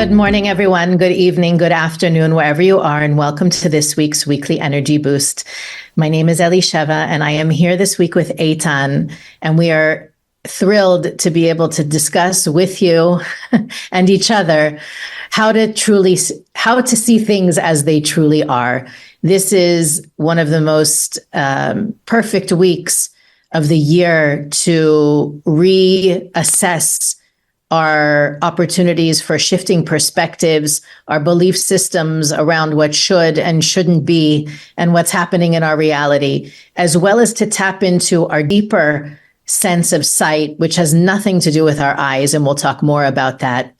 Good morning, everyone. Good evening, good afternoon, wherever you are, and welcome to this week's Weekly Energy Boost. My name is Elisheva, and I am here this week with Eitan, and we are thrilled to be able to discuss with you and each other how to see things as they truly are. This is one of the most perfect weeks of the year to reassess our opportunities for shifting perspectives, our belief systems around what should and shouldn't be, and what's happening in our reality, as well as to tap into our deeper sense of sight, which has nothing to do with our eyes. And we'll talk more about that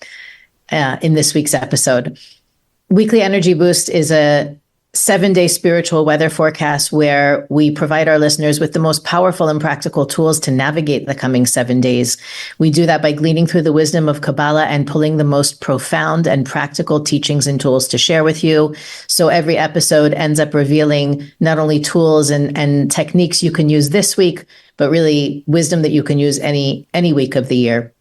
in this week's episode. Weekly Energy Boost is a 7-day spiritual weather forecast where we provide our listeners with the most powerful and practical tools to navigate the coming 7 days. We do that by gleaning through the wisdom of Kabbalah and pulling the most profound and practical teachings and tools to share with you. So every episode ends up revealing not only tools and techniques you can use this week, but really wisdom that you can use any week of the year.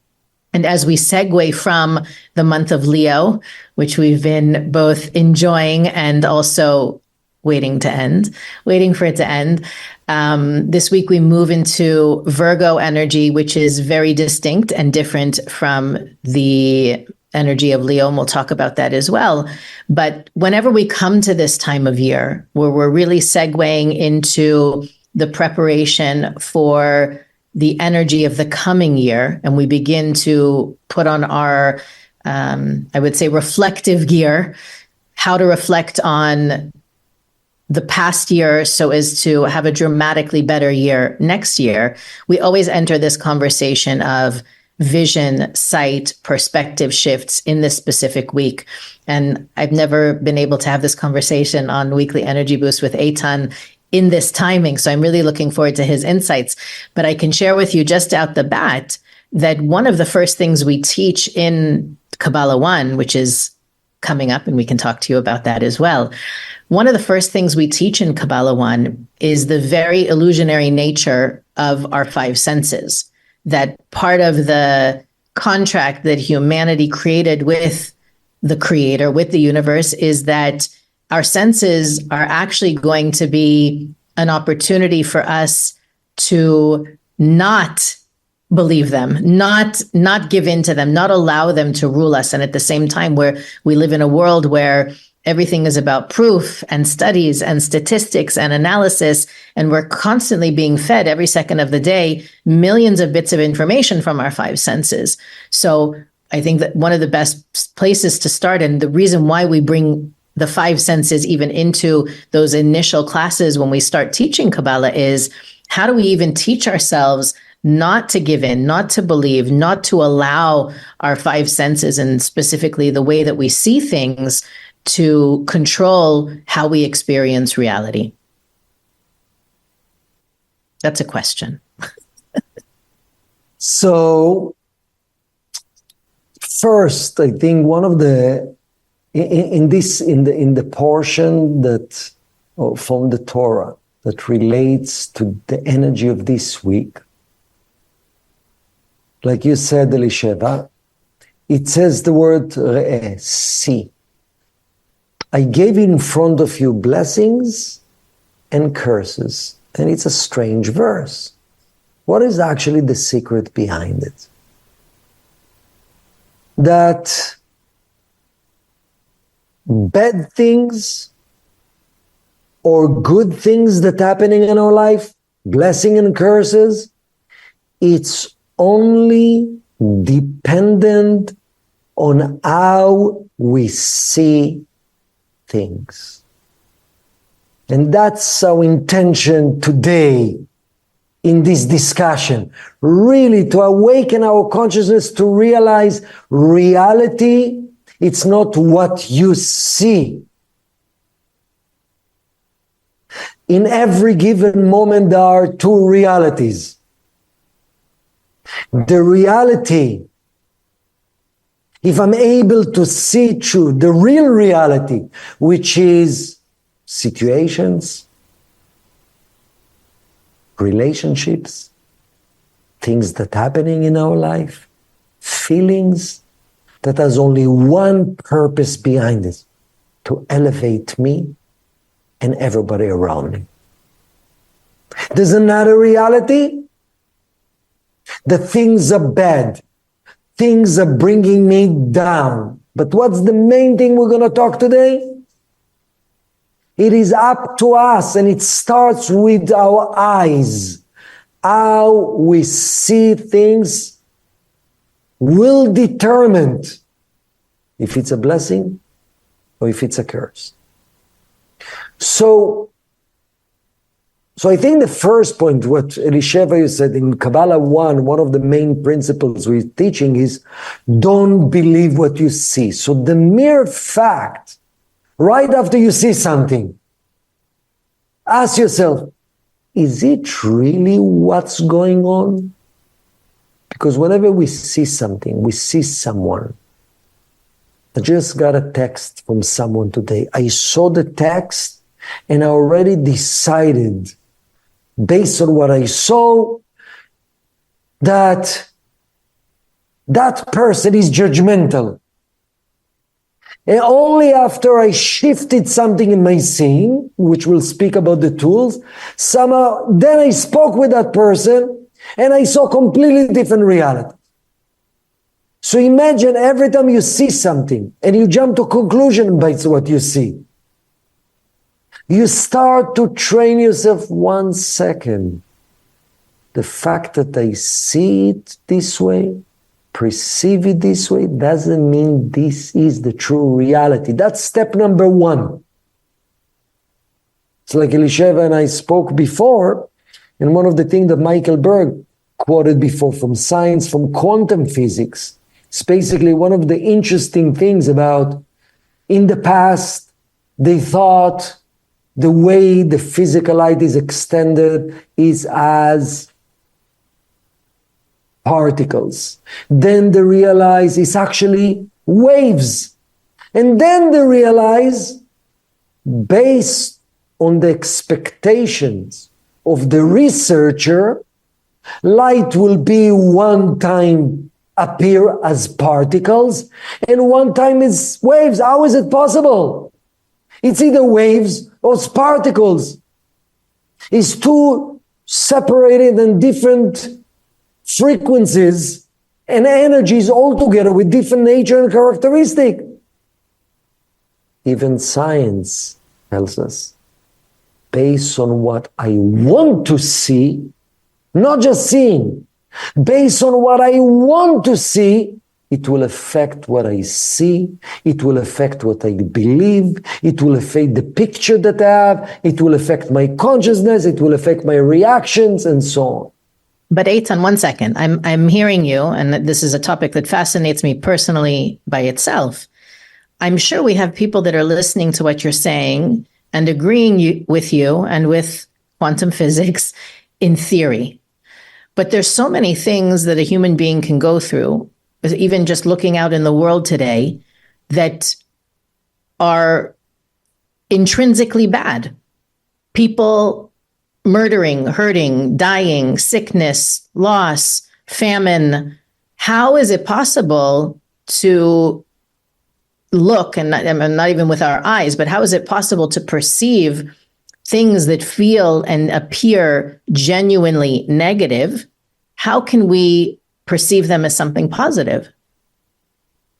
And as we segue from the month of Leo, which we've been both enjoying and also waiting for it to end, this week we move into Virgo energy, which is very distinct and different from the energy of Leo, and we'll talk about that as well. But whenever we come to this time of year, where we're really segueing into the preparation for the energy of the coming year, and we begin to put on our, I would say, reflective gear, how to reflect on the past year so as to have a dramatically better year next year, we always enter this conversation of vision, sight, perspective shifts in this specific week. And I've never been able to have this conversation on Weekly Energy Boost with Eitan in this timing. So I'm really looking forward to his insights. But I can share with you just out the bat that one of the first things we teach in Kabbalah 1, which is coming up, and we can talk to you about that as well. One of the first things we teach in Kabbalah 1 is the very illusionary nature of our five senses. That part of the contract that humanity created with the Creator, with the universe, is that our senses are actually going to be an opportunity for us to not believe them, not give in to them, not allow them to rule us. And at the same time, where we live in a world where everything is about proof and studies and statistics and analysis, and we're constantly being fed every second of the day millions of bits of information from our five senses. So I think that one of the best places to start, and the reason why we bring the five senses even into those initial classes when we start teaching Kabbalah, is how do we even teach ourselves not to give in, not to believe, not to allow our five senses, and specifically the way that we see things, to control how we experience reality? That's a question. So first, I think one of the in the portion that from the Torah that relates to the energy of this week, like you said, Elisheva, it says the word re'eh, see. I gave in front of you blessings and curses. And it's a strange verse. What is actually the secret behind it? That bad things or good things that happening in our life, blessing and curses, it's only dependent on how we see things. And that's our intention today in this discussion, really to awaken our consciousness to realize reality, it's not what you see. In every given moment, there are two realities. The reality, if I'm able to see through the real reality, which is situations, relationships, things that are happening in our life, feelings that has only one purpose behind it, to elevate me and everybody around me. There's another reality. The things are bad. Things are bringing me down. But what's the main thing we're going to talk today? It is up to us, and it starts with our eyes. How we see things will determine if it's a blessing or if it's a curse. So I think the first point, what Elisheva you said in Kabbalah 1, one of the main principles we're teaching is don't believe what you see. So the mere fact, right after you see something, ask yourself, is it really what's going on? Because whenever we see something, we see someone. I just got a text from someone today. I saw the text and I already decided, based on what I saw, that that person is judgmental. And only after I shifted something in my seeing, which we'll speak about the tools, somehow then I spoke with that person and I saw completely different reality. So imagine every time you see something and you jump to conclusion based on what you see, you start to train yourself 1 second. The fact that I see it this way, perceive it this way, doesn't mean this is the true reality. That's step number 1. It's like Elisheva and I spoke before, and one of the things that Michael Berg quoted before from science, from quantum physics, it's basically one of the interesting things about in the past, they thought the way the physical light is extended is as particles. Then they realize it's actually waves. And then they realize, based on the expectations of the researcher, light will be one time appear as particles and one time it's waves. How is it possible? It's either waves or it's particles. It's two separated and different frequencies and energies all together with different nature and characteristic. Even science tells us, based on what I want to see, not just seeing, based on what I want to see, it will affect what I see, it will affect what I believe, it will affect the picture that I have, it will affect my consciousness, it will affect my reactions, and so on. But Eitan, 1 second. I'm hearing you, and this is a topic that fascinates me personally by itself. I'm sure we have people that are listening to what you're saying and agreeing with you and with quantum physics in theory. But there's so many things that a human being can go through, even just looking out in the world today, that are intrinsically bad. People murdering, hurting, dying, sickness, loss, famine. How is it possible to look, and not even with our eyes, but how is it possible to perceive things that feel and appear genuinely negative? How can we perceive them as something positive?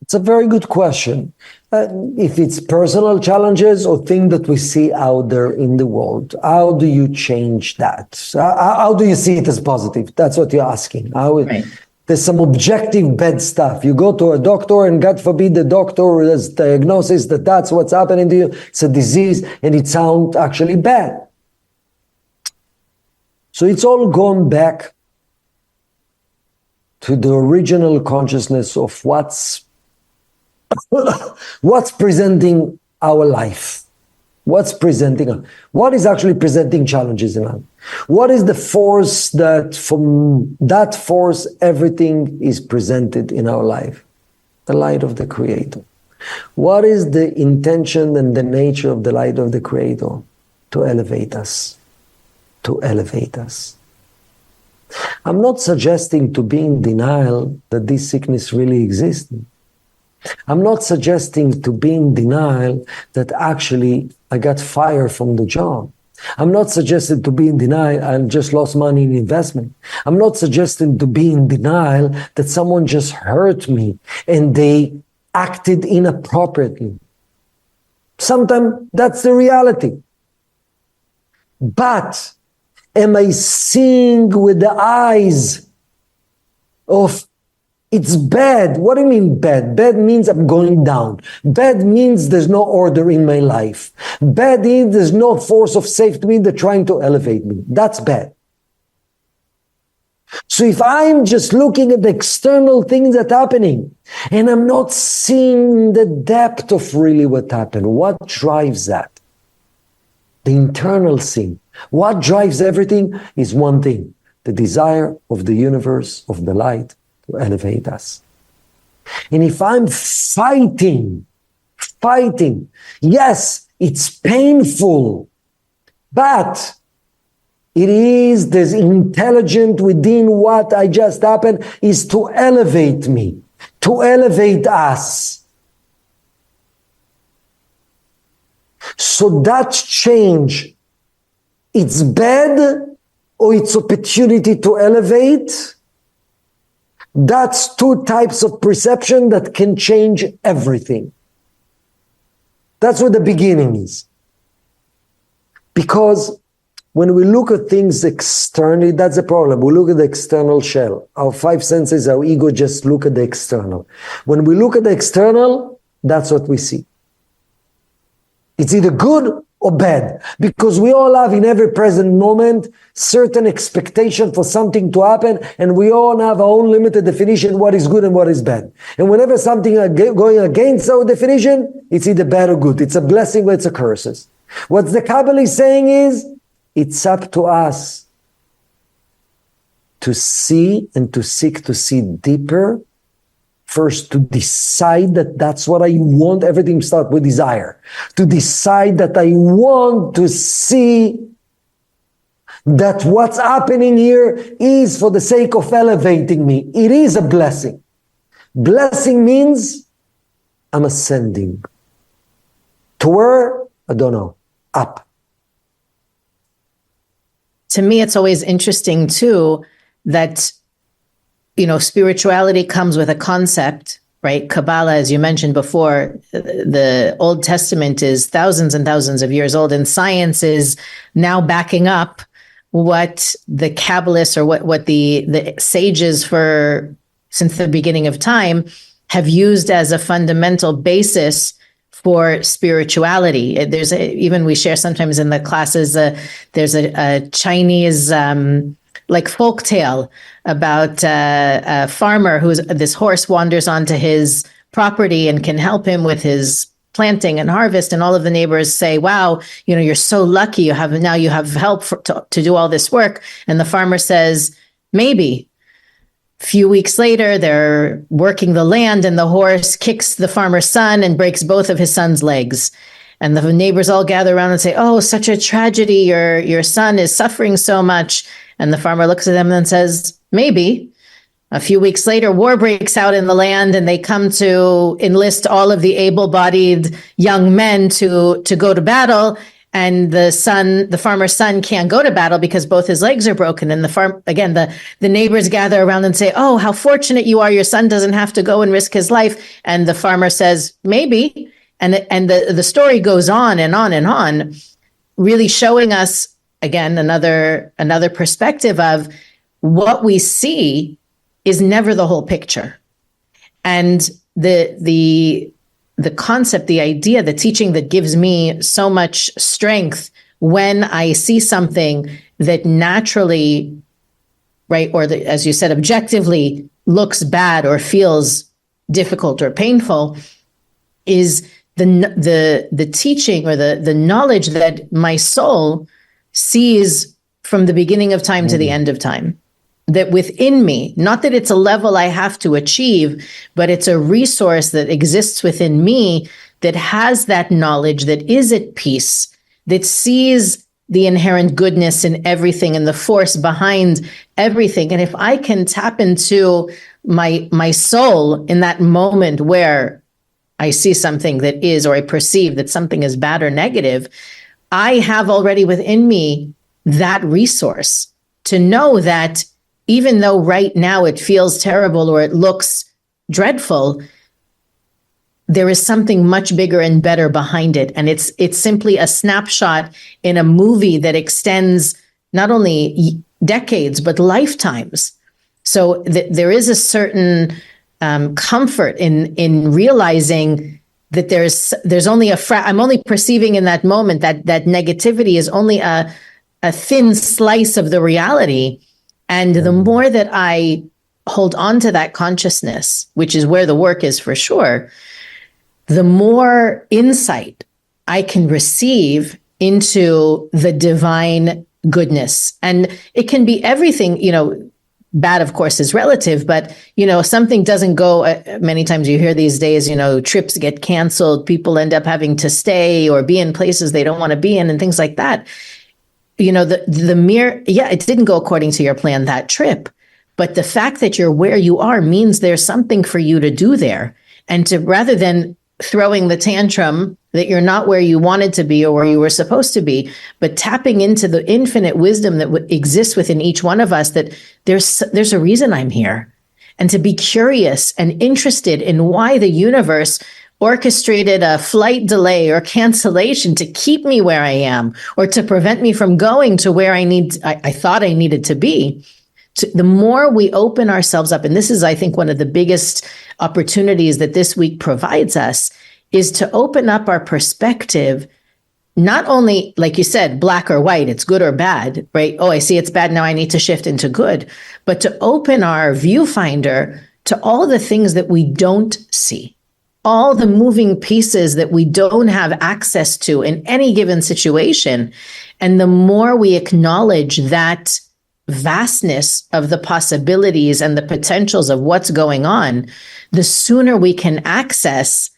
It's a very good question. If it's personal challenges or things that we see out there in the world, how do you change that? How do you see it as positive? That's what you're asking. Right. There's some objective bad stuff. You go to a doctor and God forbid the doctor has diagnosis that that's what's happening to you. It's a disease and it sounds actually bad. So it's all gone back to the original consciousness of what's presenting our life. What is actually presenting challenges in life? What is the force that from that force everything is presented in our life? The light of the Creator. What is the intention and the nature of the light of the Creator? To elevate us. To elevate us. I'm not suggesting to be in denial that this sickness really exists. I'm not suggesting to be in denial that actually I got fired from the job. I'm not suggesting to be in denial I just lost money in investment. I'm not suggesting to be in denial that someone just hurt me and they acted inappropriately. Sometimes that's the reality. But am I seeing with the eyes of it's bad? What do you mean bad? Bad means I'm going down. Bad means there's no order in my life. Bad means there's no force of safety in that's trying to elevate me. That's bad. So if I'm just looking at the external things that are happening and I'm not seeing the depth of really what happened, what drives that? The internal thing. What drives everything is one thing, the desire of the universe, of the light, to elevate us. And if I'm fighting, yes, it's painful, but there's intelligent within what I just happened is to elevate me, to elevate us. So that change, it's bad or it's opportunity to elevate. That's two types of perception that can change everything. That's what the beginning is. Because when we look at things externally, that's the problem. We look at the external shell. Our five senses, our ego just look at the external. When we look at the external, that's what we see. It's either good or bad, because we all have in every present moment certain expectation for something to happen, and we all have our own limited definition what is good and what is bad. And whenever something is going against our definition, it's either bad or good. It's a blessing or it's a curse. What the Kabbalah is saying is, it's up to us to see and to seek to see deeper. First, to decide that that's what I want. Everything starts with desire. To decide that I want to see that what's happening here is for the sake of elevating me. It is a blessing. Blessing means I'm ascending. To where? I don't know. Up. To me, it's always interesting too that spirituality comes with a concept, right? Kabbalah, as you mentioned before, the Old Testament is thousands and thousands of years old, and science is now backing up what the Kabbalists or what the sages since the beginning of time have used as a fundamental basis for spirituality. Even we share sometimes in the classes, there's a Chinese folk tale about a farmer this horse wanders onto his property and can help him with his planting and harvest. And all of the neighbors say, wow, you're so lucky you have help to do all this work. And the farmer says, maybe. A few weeks later, they're working the land and the horse kicks the farmer's son and breaks both of his son's legs. And the neighbors all gather around and say, oh, such a tragedy. Your son is suffering so much. And the farmer looks at them and says, maybe. A few weeks later, war breaks out in the land and they come to enlist all of the able-bodied young men to go to battle. And the farmer's son can't go to battle because both his legs are broken. And the neighbors gather around and say, oh, how fortunate you are. Your son doesn't have to go and risk his life. And the farmer says, maybe. And the story goes on and on and on, really showing us, again, another perspective of what we see is never the whole picture. And the concept, the idea, the teaching that gives me so much strength when I see something that naturally, right, or as you said, objectively looks bad or feels difficult or painful, is the teaching or the knowledge that my soul sees from the beginning of time to the end of time. That within me, not that it's a level I have to achieve, but it's a resource that exists within me that has that knowledge, that is at peace, that sees the inherent goodness in everything and the force behind everything. And if I can tap into my soul in that moment where I see something that is, or I perceive that something is bad or negative, I have already within me that resource to know that even though right now it feels terrible or it looks dreadful, there is something much bigger and better behind it. And it's simply a snapshot in a movie that extends not only decades, but lifetimes. So there is a certain comfort in realizing that there's only I'm only perceiving in that moment that negativity is only a thin slice of the reality. And the more that I hold on to that consciousness, which is where the work is for sure, the more insight I can receive into the divine goodness. And it can be everything, bad, of course, is relative, but, something doesn't go, many times you hear these days, trips get canceled, people end up having to stay or be in places they don't want to be in and things like that. The mere, it didn't go according to your plan, that trip, but the fact that you're where you are means there's something for you to do there. And to, rather than throwing the tantrum that you're not where you wanted to be or where you were supposed to be, but tapping into the infinite wisdom that exists within each one of us, that there's a reason I'm here. And to be curious and interested in why the universe orchestrated a flight delay or cancellation to keep me where I am, or to prevent me from going to where I thought I needed to be. The more we open ourselves up, and this is, I think, one of the biggest opportunities that this week provides us, is to open up our perspective, not only, like you said, black or white, it's good or bad, right? Oh, I see it's bad, now I need to shift into good. But to open our viewfinder to all the things that we don't see, all the moving pieces that we don't have access to in any given situation. And the more we acknowledge that vastness of the possibilities and the potentials of what's going on, the sooner we can access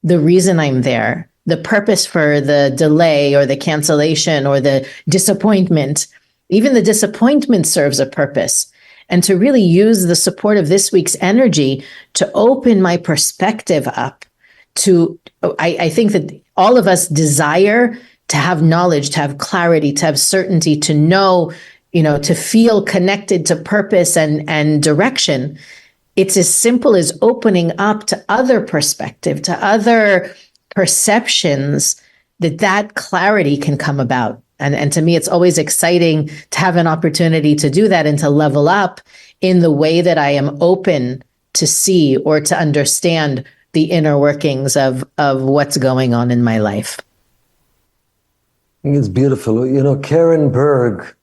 the reason I'm there, the purpose for the delay or the cancellation or the disappointment. Even the disappointment serves a purpose. And to really use the support of this week's energy to open my perspective up to, I think that all of us desire to have knowledge, to have clarity, to have certainty, to know, to feel connected to purpose and direction. It's as simple as opening up to other perspective, to other perceptions, that clarity can come about. And to me, it's always exciting to have an opportunity to do that and to level up in the way that I am open to see or to understand the inner workings of what's going on in my life. I think it's beautiful. Karen Berg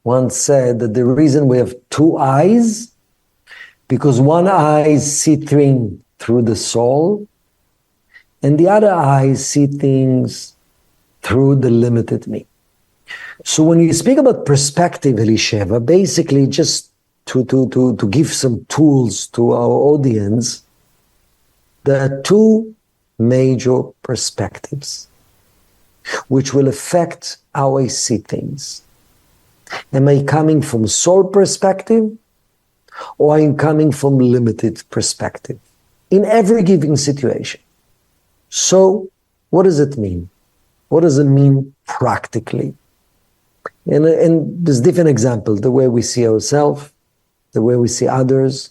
once said that the reason we have two eyes, because one eye is seeing through the soul, and the other eye see things through the limited me. So when you speak about perspective, Elisheva, basically just to give some tools to our audience, there are two major perspectives which will affect how I see things. Am I coming from soul perspective, or I'm coming from limited perspective in every given situation? So what does it mean? What does it mean practically? And there's different examples, the way we see ourselves, the way we see others,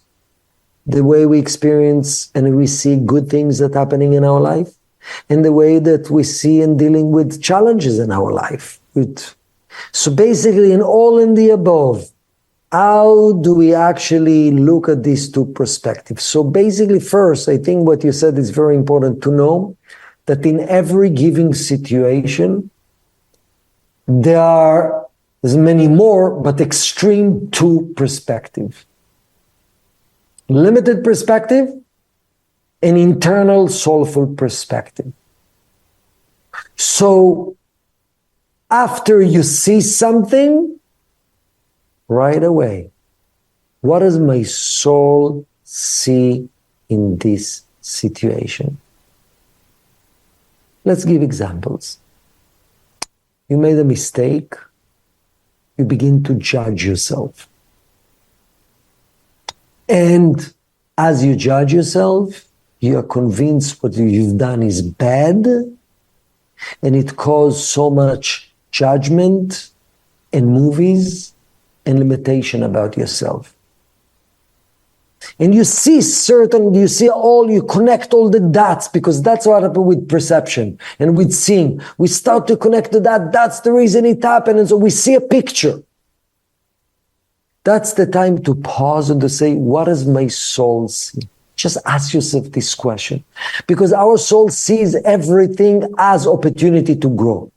the way we experience and we see good things that are happening in our life, and the way that we see and dealing with challenges in our life. So basically, in all in the above, how do we actually look at these two perspectives? So basically, first, I think what you said is very important to know, that in every given situation, there's many more, but extreme two perspectives. Limited perspective and internal soulful perspective. So after you see something, right away, what does my soul see in this situation? Let's give examples. You made a mistake, you begin to judge yourself. And as you judge yourself, you are convinced what you've done is bad, and it caused so much judgment and movies and limitation about yourself. And you connect all the dots, because that's what happened with perception and with seeing. We start to connect the dots. That's the reason it happened. And so we see a picture. That's the time to pause and to say, what does my soul see? Just ask yourself this question, because our soul sees everything as opportunity to grow.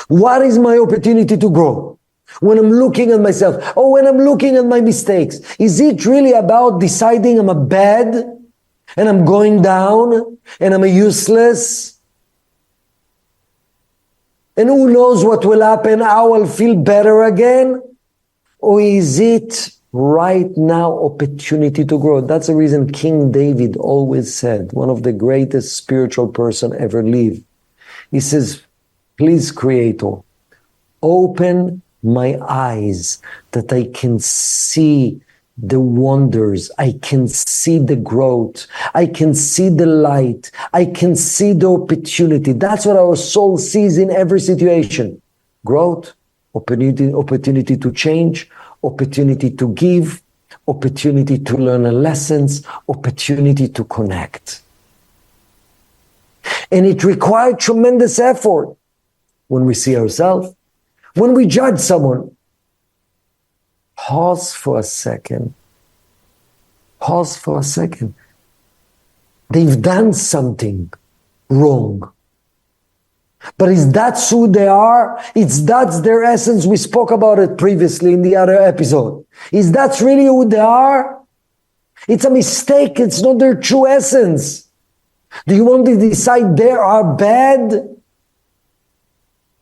What is my opportunity to grow? When I'm looking at myself, or when I'm looking at my mistakes, is it really about deciding I'm a bad and I'm going down and I'm a useless? And who knows what will happen, how I'll feel better again? Or is it right now opportunity to grow? That's the reason King David always said, one of the greatest spiritual person ever lived. He says, please, Creator, open my eyes that I can see the wonders, I can see the growth, I can see the light, I can see the opportunity. That's what our soul sees in every situation. Growth, opportunity to change, opportunity to give, opportunity to learn lessons, opportunity to connect. And it required tremendous effort when we see ourselves. When we judge someone, pause for a second. Pause for a second. They've done something wrong. But is that who they are? That's their essence. We spoke about it previously in the other episode. Is that really who they are? It's a mistake. It's not their true essence. Do you want to decide they are bad?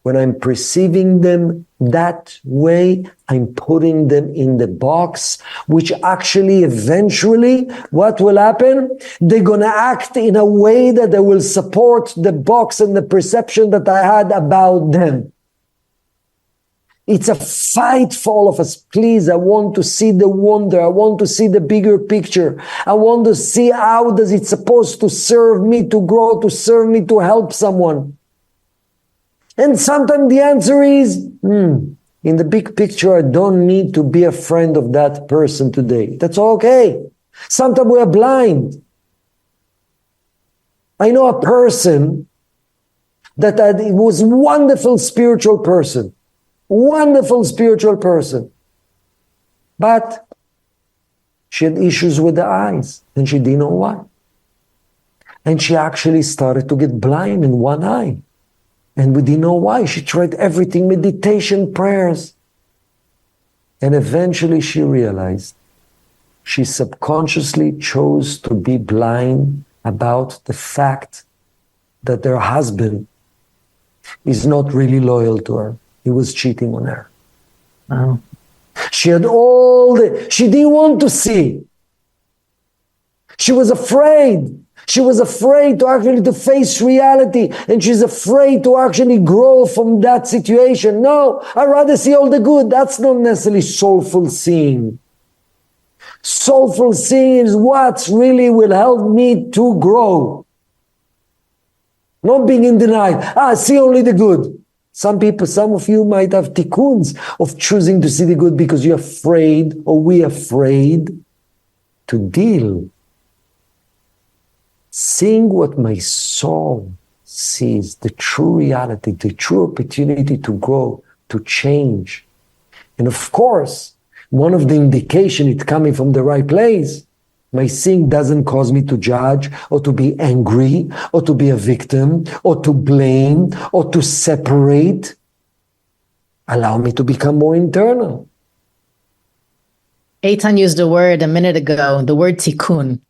When I'm perceiving them that way, I'm putting them in the box, which actually eventually, what will happen? They're going to act in a way that they will support the box and the perception that I had about them. It's a fight for all of us. Please, I want to see the wonder. I want to see the bigger picture. I want to see how does it supposed to serve me to grow, to serve me to help someone. And sometimes the answer is, in the big picture, I don't need to be a friend of that person today. That's okay. Sometimes we are blind. I know a person that was a wonderful spiritual person. But she had issues with the eyes, and she didn't know why. And she actually started to get blind in one eye. And we didn't know why. She tried everything, meditation, prayers. And eventually she realized she subconsciously chose to be blind about the fact that her husband is not really loyal to her. He was cheating on her. Wow. She had she didn't want to see. She was afraid. She was afraid to face reality, and she's afraid to actually grow from that situation. No, I'd rather see all the good. That's not necessarily soulful seeing. Soulful seeing is what really will help me to grow. Not being in denial. See only the good. Some of you might have tikkuns of choosing to see the good because you're afraid, or we're afraid to deal. Seeing what my soul sees, the true reality, the true opportunity to grow, to change. And of course, one of the indication it's coming from the right place. My seeing doesn't cause me to judge, or to be angry, or to be a victim, or to blame, or to separate. Allow me to become more internal. Eitan used a word a minute ago, the word tikkun.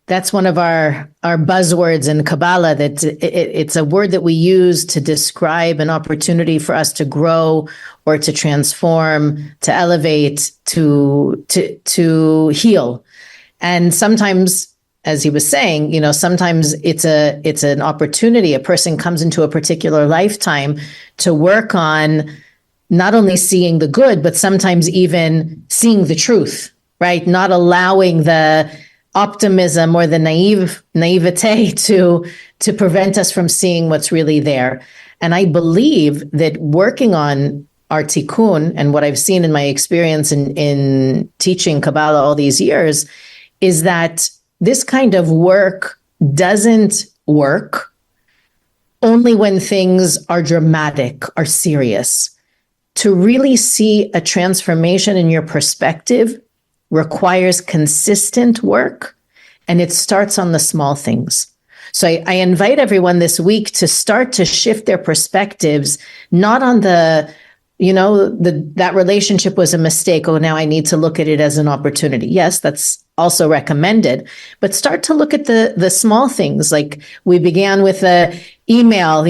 That's one of our buzzwords in Kabbalah. That it's a word that we use to describe an opportunity for us to grow or to transform, to elevate, to heal. And sometimes, as he was saying, sometimes it's an opportunity. A person comes into a particular lifetime to work on not only seeing the good, but sometimes even seeing the truth, right? Not allowing the optimism or the naivete to prevent us from seeing what's really there. And I believe that working on our tikkun, and what I've seen in my experience in teaching Kabbalah all these years, is that this kind of work doesn't work only when things are dramatic or serious. To really see a transformation in your perspective requires consistent work, and it starts on the small things. So I invite everyone this week to start to shift their perspectives, not on that relationship was a mistake. Oh, now I need to look at it as an opportunity. Yes, that's also recommended, but start to look at the small things. Like we began with a email,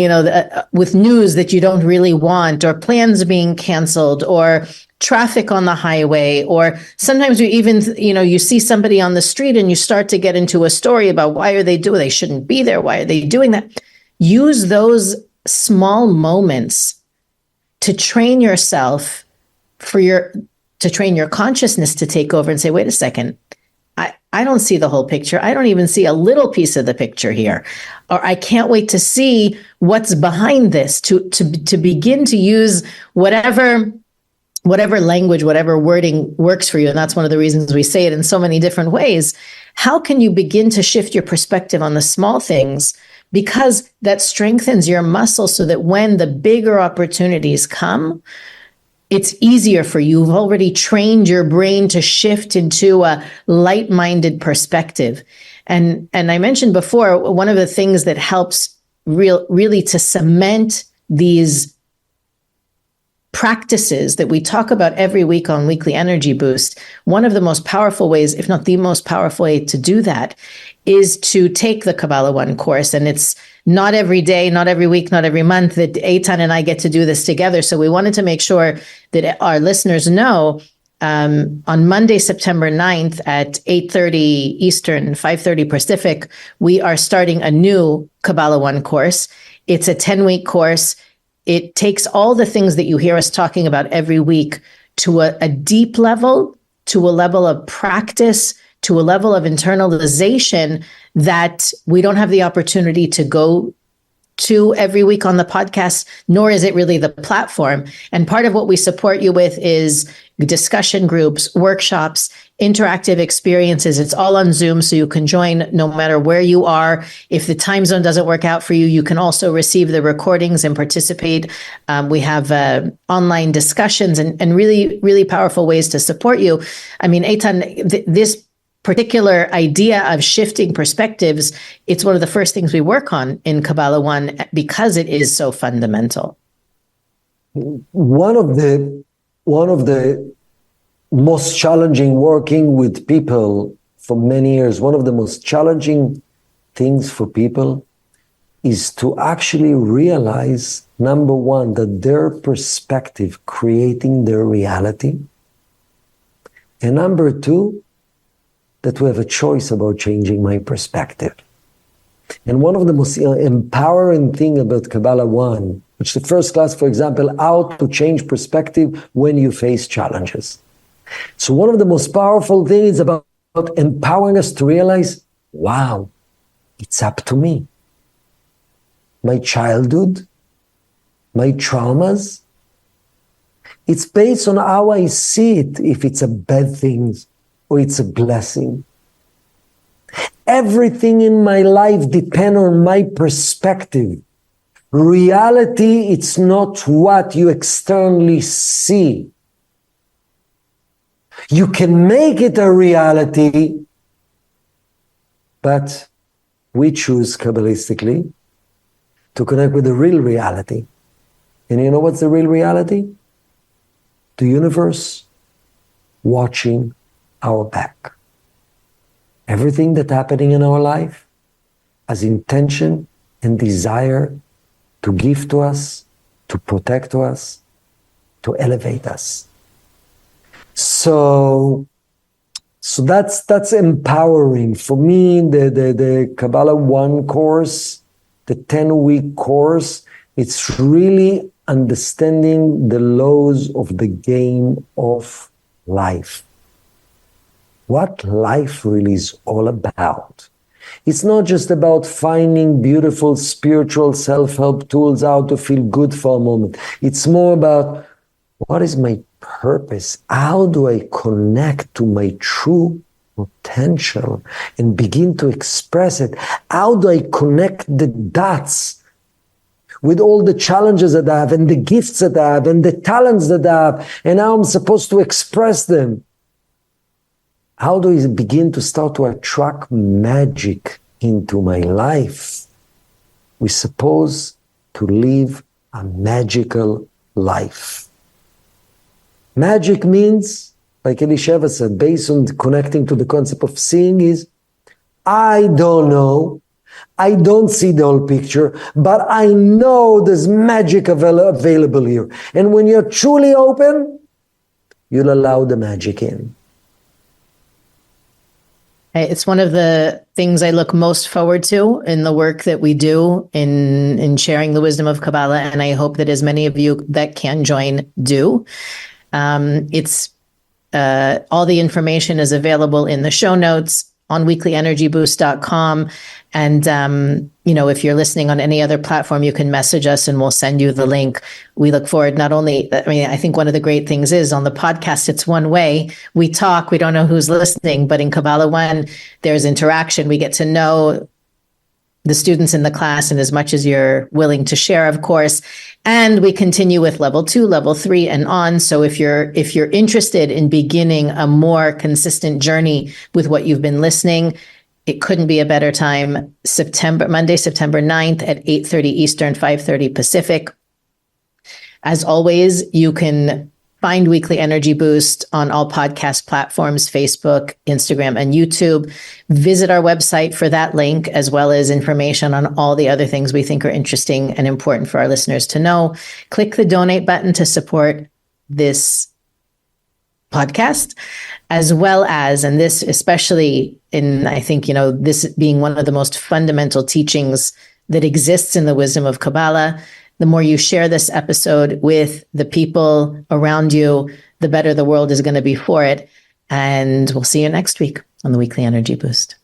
with news that you don't really want, or plans being canceled, or traffic on the highway, or sometimes you even, you see somebody on the street and you start to get into a story about why they shouldn't be there. Why are they doing that? Use those small moments to train yourself to train your consciousness to take over and say, wait a second, I don't see the whole picture. I don't even see a little piece of the picture here. Or I can't wait to see what's behind this, to begin to use whatever language, whatever wording works for you. And that's one of the reasons we say it in so many different ways. How can you begin to shift your perspective on the small things? Because that strengthens your muscle so that when the bigger opportunities come, it's easier for you. You've already trained your brain to shift into a light-minded perspective. And I mentioned before, one of the things that helps really to cement these practices that we talk about every week on Weekly Energy Boost, one of the most powerful ways, if not the most powerful way to do that, is to take the Kabbalah One course. And it's not every day, not every week, not every month that Eitan and I get to do this together. So we wanted to make sure that our listeners know on Monday, September 9th at 8:30 Eastern, 5:30 Pacific, we are starting a new Kabbalah One course. It's a 10-week course. It takes all the things that you hear us talking about every week to a deep level, to a level of practice, to a level of internalization that we don't have the opportunity to go to every week on the podcast, nor is it really the platform. And part of what we support you with is discussion groups, workshops, interactive experiences. It's all on Zoom, so you can join no matter where you are. If the time zone doesn't work out for you, you can also receive the recordings and participate. We have online discussions and really, really powerful ways to support you. I mean, Eitan, this particular idea of shifting perspectives, it's one of the first things we work on in Kabbalah One because it is so fundamental. One of the most challenging working with people for many years, one of the most challenging things for people is to actually realize, number one, that their perspective creating their reality, and number two, that we have a choice about changing my perspective. And one of the most empowering thing about Kabbalah One, which the first class, for example, how to change perspective when you face challenges. So one of the most powerful things is about empowering us to realize, wow, it's up to me. My childhood, my traumas, it's based on how I see it, if it's a bad thing or it's a blessing. Everything in my life depends on my perspective. Reality, it's not what you externally see. You can make it a reality, but we choose Kabbalistically to connect with the real reality. And you know what's the real reality? The universe watching our back. Everything that's happening in our life has intention and desire to give to us, to protect us, to elevate us. So that's empowering. For me, the Kabbalah One course, the 10-week course, it's really understanding the laws of the game of life. what life really is all about. It's not just about finding beautiful spiritual self-help tools out to feel good for a moment. It's more about, what is my purpose? How do I connect to my true potential and begin to express it? How do I connect the dots with all the challenges that I have and the gifts that I have and the talents that I have and how I'm supposed to express them? How do I begin to start to attract magic into my life? We're supposed to live a magical life. Magic means, like Elisheva said, based on connecting to the concept of seeing, is I don't know, I don't see the whole picture, but I know there's magic available here. And when you're truly open, you'll allow the magic in. It's one of the things I look most forward to in the work that we do in sharing the wisdom of Kabbalah, and I hope that as many of you that can join do. It's all the information is available in the show notes on weeklyenergyboost.com. And, if you're listening on any other platform, you can message us and we'll send you the link. We look forward I think one of the great things is on the podcast, it's one way. We talk, we don't know who's listening, but in Kabbalah One, there's interaction. We get to know the students in the class, and as much as you're willing to share, of course. And we continue with level 2, level 3, and on. So if you're interested in beginning a more consistent journey with what you've been listening, it couldn't be a better time. Monday, September 9th at 8:30 Eastern, 5:30 Pacific. As always, you can find Weekly Energy Boost on all podcast platforms, Facebook, Instagram, and YouTube. Visit our website for that link, as well as information on all the other things we think are interesting and important for our listeners to know. Click the donate button to support this podcast, as well as, and this especially in, I think, this being one of the most fundamental teachings that exists in the wisdom of Kabbalah. The more you share this episode with the people around you, the better the world is going to be for it. And we'll see you next week on the Weekly Energy Boost.